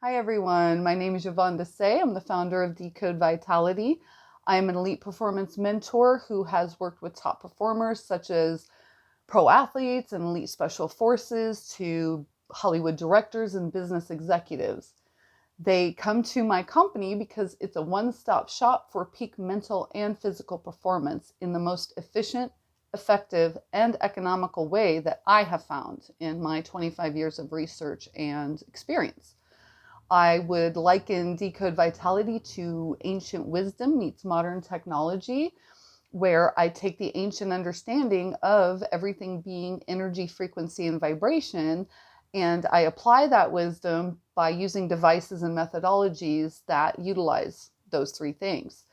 Hi everyone, my name is Yvonne Desai. I'm the founder of Decode Vitality. I'm an elite performance mentor who has worked with top performers such as pro athletes and elite special forces to Hollywood directors and business executives. They come to my company because it's a one-stop shop for peak mental and physical performance in the most efficient, effective, and economical way that I have found in my 25 years of research and experience. I would liken Decode Vitality to ancient wisdom meets modern technology, where I take the ancient understanding of everything being energy, frequency, and vibration, and I apply that wisdom by using devices and methodologies that utilize those three things.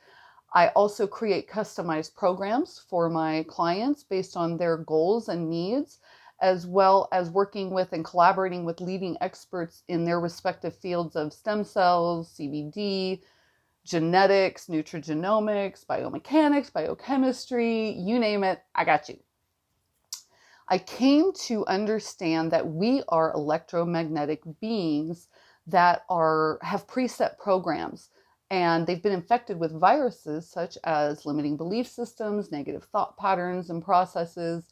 I also create customized programs for my clients based on their goals and needs, as well as working with and collaborating with leading experts in their respective fields of stem cells, CBD, genetics, nutrigenomics, biomechanics, biochemistry, you name it, I got you. I came to understand that we are electromagnetic beings that have preset programs, and they've been infected with viruses such as limiting belief systems, negative thought patterns and processes,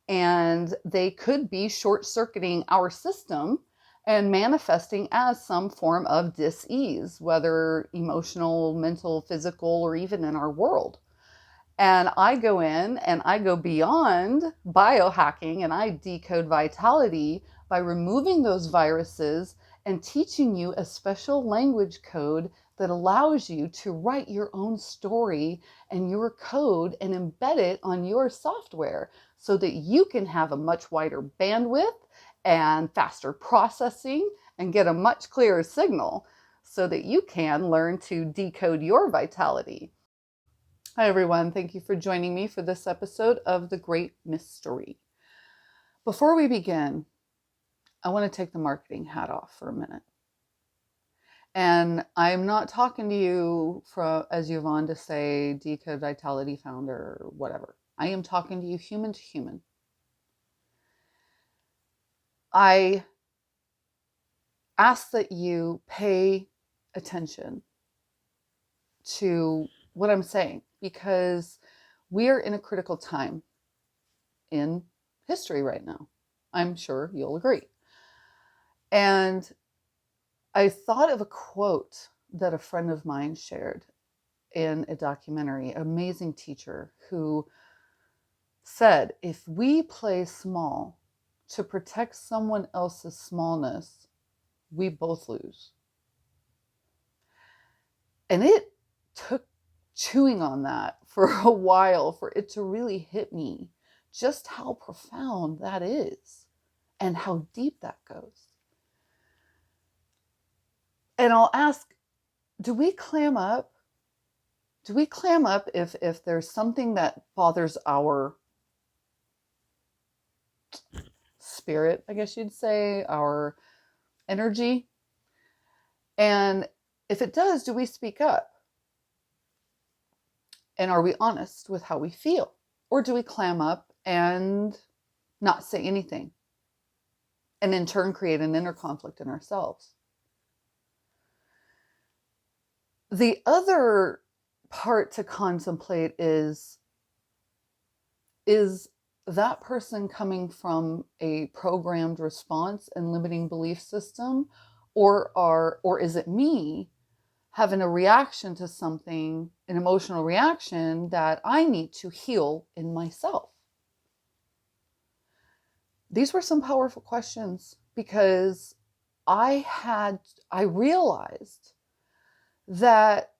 and they could be short-circuiting our system and manifesting as some form of dis-ease, whether emotional, mental, physical, or even in our world. And I go in and I go beyond biohacking and I decode vitality by removing those viruses and teaching you a special language code that allows you to write your own story and your code and embed it on your software so that you can have a much wider bandwidth and faster processing and get a much clearer signal so that you can learn to decode your vitality. Hi, everyone. Thank you for joining me for this episode of The Great Mystery. Before we begin, I want to take the marketing hat off for a minute. And I'm not talking to you as Yvonne Desai, Decode Vitality founder, or whatever. I am talking to you human to human. I ask that you pay attention to what I'm saying, because we are in a critical time in history right now. I'm sure you'll agree. And I thought of a quote that a friend of mine shared in a documentary, an amazing teacher who said, if we play small to protect someone else's smallness, we both lose. And it took chewing on that for a while for it to really hit me just how profound that is and how deep that goes. And I'll ask, do we clam up? Do we clam up if there's something that bothers our spirit, I guess you'd say, our energy? And if it does, do we speak up? And are we honest with how we feel? Or do we clam up and not say anything? And in turn create an inner conflict in ourselves. The other part to contemplate is that person coming from a programmed response and limiting belief system, or is it me having a reaction to something, an emotional reaction that I need to heal in myself? These were some powerful questions because I realized that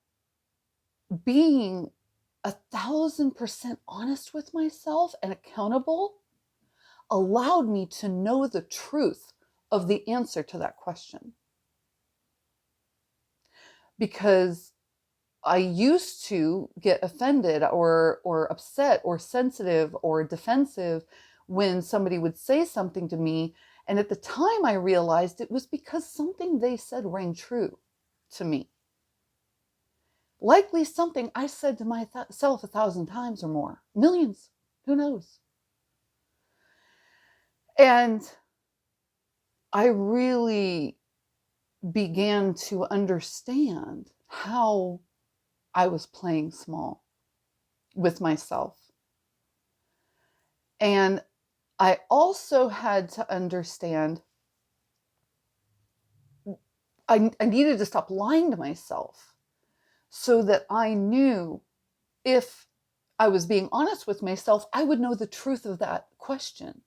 being 1,000% honest with myself and accountable allowed me to know the truth of the answer to that question. Because I used to get offended or upset or sensitive or defensive when somebody would say something to me. And at the time I realized it was because something they said rang true to me. Likely something I said to myself 1,000 times or more, millions, who knows? And I really began to understand how I was playing small with myself. And I also had to understand I needed to stop lying to myself so that I knew if I was being honest with myself, I would know the truth of that question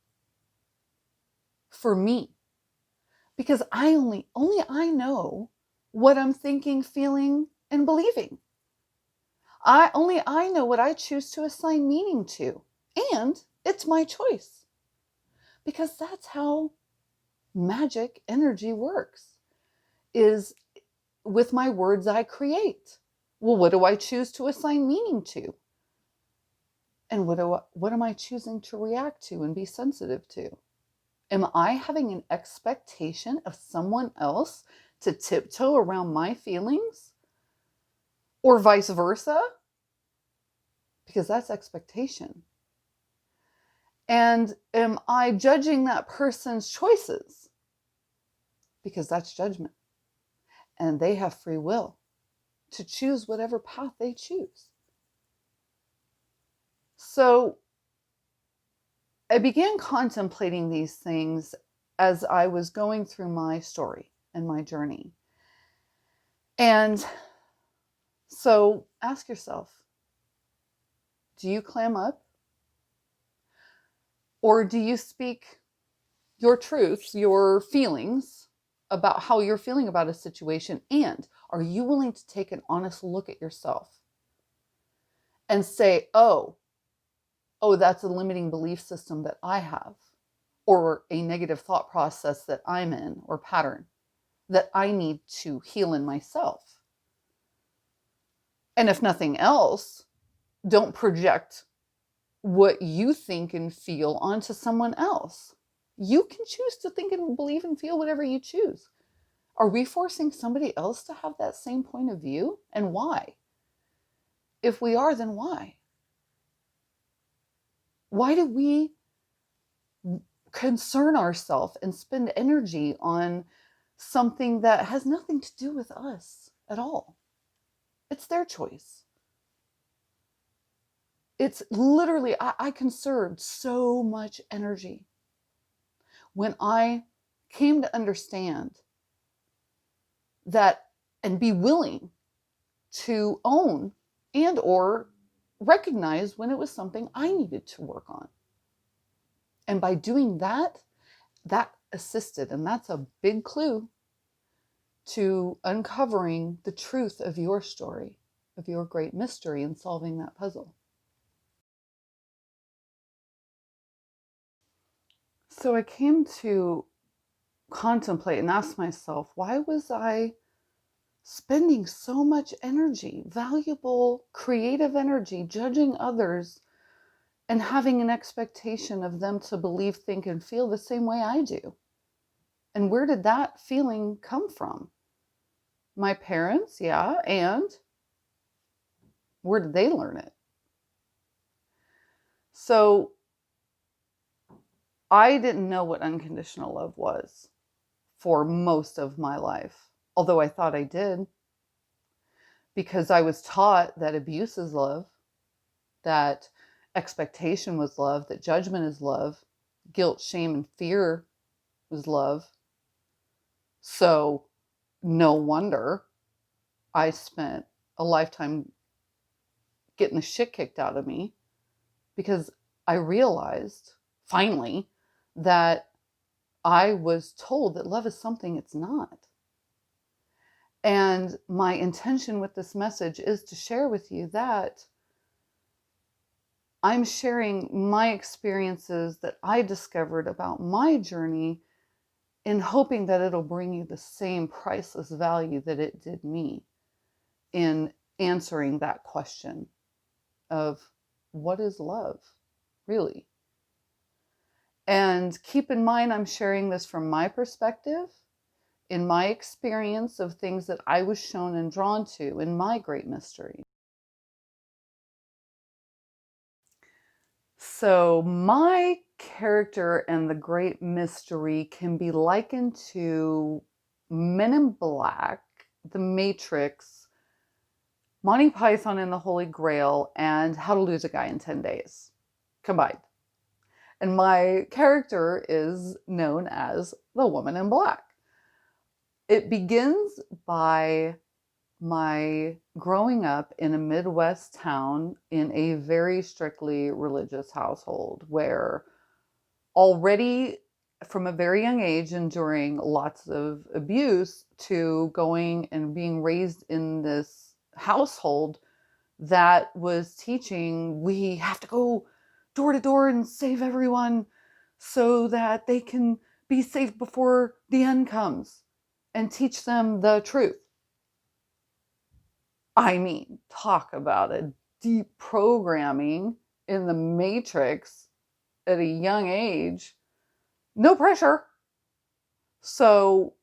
for me. Because only I know what I'm thinking, feeling, and believing. I know what I choose to assign meaning to. And it's my choice. Because that's how magic energy works. Is with my words I create. Well, what do I choose to assign meaning to? And what am I choosing to react to and be sensitive to? Am I having an expectation of someone else to tiptoe around my feelings? Or vice versa? Because that's expectation. And am I judging that person's choices? Because that's judgment. And they have free will to choose whatever path they choose. So I began contemplating these things as I was going through my story and my journey. And so ask yourself, do you clam up? Or do you speak your truths, your feelings about how you're feeling about a situation? And are you willing to take an honest look at yourself and say, that's a limiting belief system that I have, or a negative thought process that I'm in, or pattern that I need to heal in myself? And if nothing else, don't project what you think and feel onto someone else. You can choose to think and believe and feel whatever you choose. Are we forcing somebody else to have that same point of view? And why? If we are, then why? Why do we concern ourselves and spend energy on something that has nothing to do with us at all? It's their choice. It's literally, I conserved so much energy when I came to understand that and be willing to own and or recognize when it was something I needed to work on. And by doing that, that assisted, and that's a big clue to uncovering the truth of your story, of your great mystery, and solving that puzzle. So I came to contemplate and ask myself, why was I spending so much energy, valuable, creative energy, judging others and having an expectation of them to believe, think, and feel the same way I do? And where did that feeling come from? My parents, yeah, and where did they learn it? So I didn't know what unconditional love was for most of my life, although I thought I did, because I was taught that abuse is love, that expectation was love, that judgment is love, guilt, shame, and fear was love. So no wonder I spent a lifetime getting the shit kicked out of me, because I realized finally that I was told that love is something it's not. And my intention with this message is to share with you that I'm sharing my experiences that I discovered about my journey, in hoping that it'll bring you the same priceless value that it did me in answering that question of what is love, really? And keep in mind, I'm sharing this from my perspective, in my experience of things that I was shown and drawn to in my great mystery. So my character and the great mystery can be likened to Men in Black, The Matrix, Monty Python and the Holy Grail, and How to Lose a Guy in 10 Days combined. And my character is known as the Woman in Black. It begins by my growing up in a Midwest town in a very strictly religious household where already from a very young age enduring lots of abuse to going and being raised in this household that was teaching we have to go door to door and save everyone so that they can be safe before the end comes and teach them the truth. I mean, talk about a deep programming in the matrix at a young age. No pressure. So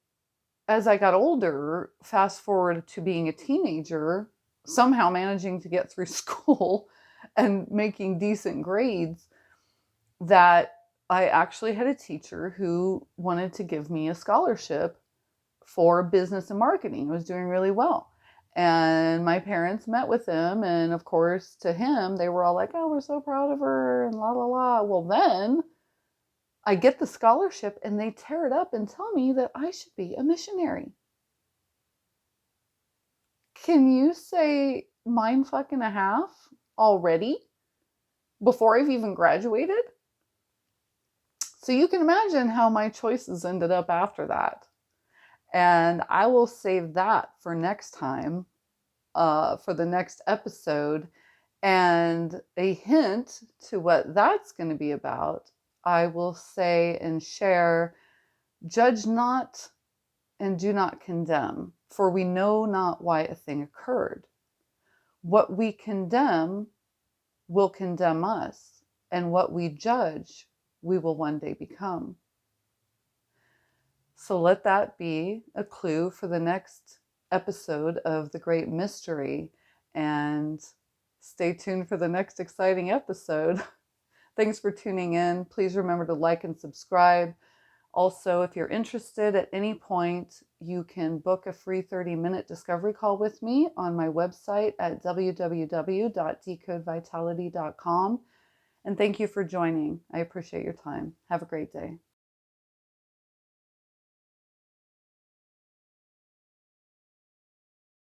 as I got older, fast forward to being a teenager, somehow managing to get through school and making decent grades, that I actually had a teacher who wanted to give me a scholarship for business and marketing. I was doing really well. And my parents met with him. And of course, to him, they were all like, oh, we're so proud of her and la la la. Well, then I get the scholarship and they tear it up and tell me that I should be a missionary. Can you say mind fuck and a half already before I've even graduated? So you can imagine how my choices ended up after that. And I will save that for next time, for the next episode. And a hint to what that's going to be about, I will say and share, judge not and do not condemn, for we know not why a thing occurred. What we condemn will condemn us, and what we judge, we will one day become. So let that be a clue for the next episode of The Great Mystery, and stay tuned for the next exciting episode. Thanks for tuning in. Please remember to like and subscribe. Also, if you're interested at any point, you can book a free 30-minute discovery call with me on my website at www.decodevitality.com. And thank you for joining. I appreciate your time. Have a great day.